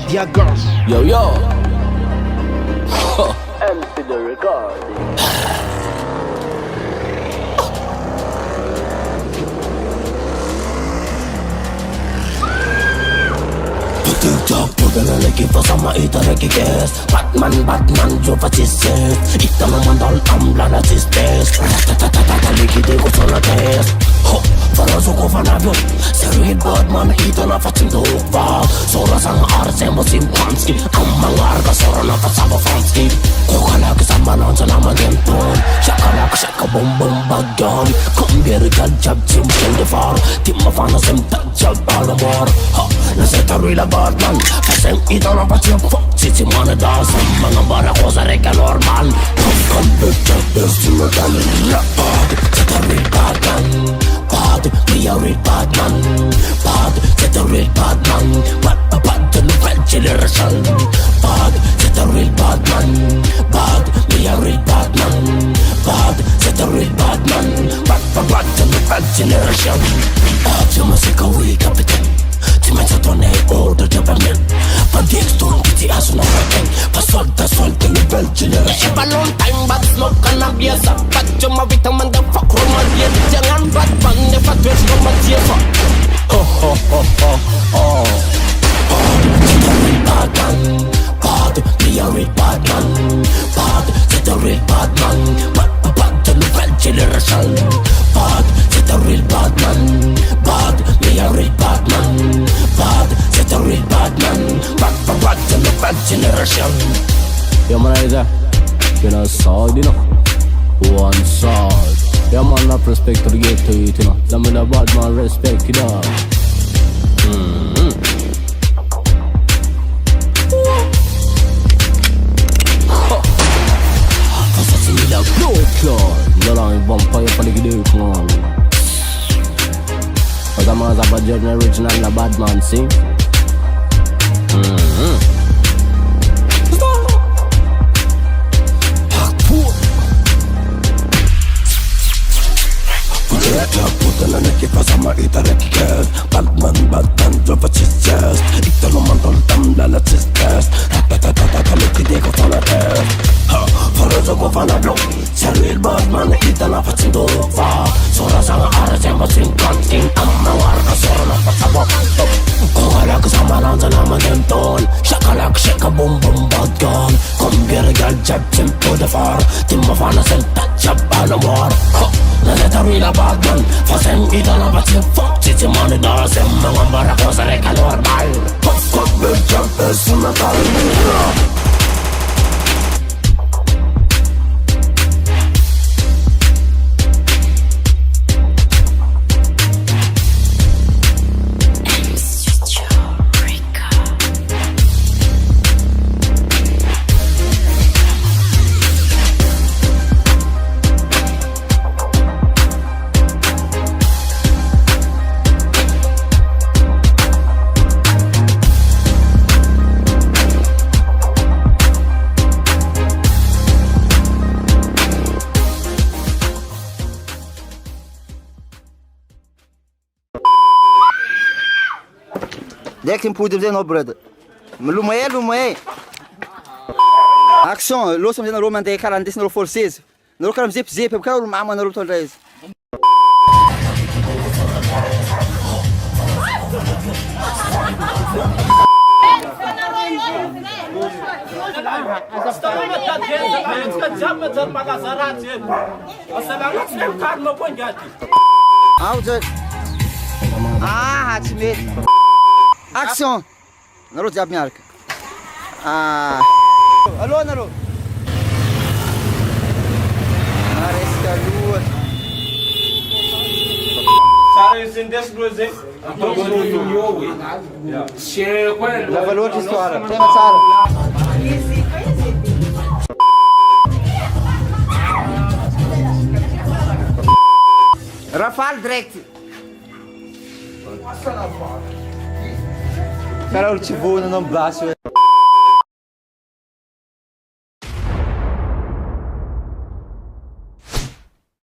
Media Girls. Yo, yo. MC the recording. Pudala lagi bersama ita lagi guys. Batman coba cisses. Ita memandal amlana cisses. Tata lagi dego sana tes. Ho, fara suko fana bion. Seruit Batman ita na facin dova. Sora sang arse musim panski. Amang arga sora na fasaba fanski. Kokala kesama non selama denton. Shaka bom bagan. Kombier jab tim de far. Timma fana sem jab alamor. Ha, na seta ruila Batman. Fasem ita na facin Cici mana dah sama ngambara kosa reka normal. Kom beca bersama kali. Bad, kita real Batman. Bad, we are real Batman. Bad, kita real Batman. Bad, the new generation. Bad, kita real Batman. Bad, we are real Batman. Bad, kita real Batman. Bad, the new generation. Cuma sekawi kapitan. Cuma satu naik order development. Pagi stone piti asuna rating. Pasal the new generation. Balon time but smoke karena biasa. But cuma vitamin dan fuck rumah dia. Jangan Batman dapat dress rumah dia. Kita real Batman. Bad, we are real Batman. Bad, kita real Batman. Bad, the new generation. Bad, kita real Batman. Bad, we are real Batman. Bad, kita real Batman. Bad, the new generation. Ja man är det. Kena side you know. One side. Ja man har respekt och det get to you know. De vill ha bad man respect idag. Fast att gilla Klar. Dalam vampire paling gede come on. Pertama sahabat Jordan original na bad man sing. Putala lagi bersama ita lagi guys. Batman coba cisses. Ita memantau tamlala cisses. Tata lagi dego sana tes. Ha, fara suko fana blok. Seruit Batman ita na facin dova. Sora sang arse musim kanting. Amang arga sora na fasaba. Kokala kesama non selama denton. Shaka bom bagan. Kombier jab tempo de far. Timma fana sen jab alamor. Ha, na seta ruila Batman. Fasem ita na facin Cici mana dah sama ngambara kosa reka normal. Kok berjam bersama kali. Dès que tu me dizer no brother. Lumei. Action, lo som na Roman de karantis na forces. No karam zip, eu quero mama na rotol reis. Hatsmit. Action! Народ забнярка. Alô, narod. Areska lua. Sara sindes bluze. Share kwenda. La valor de história. Tema Sara. Rafal direct. Cara, eu te vou no braço.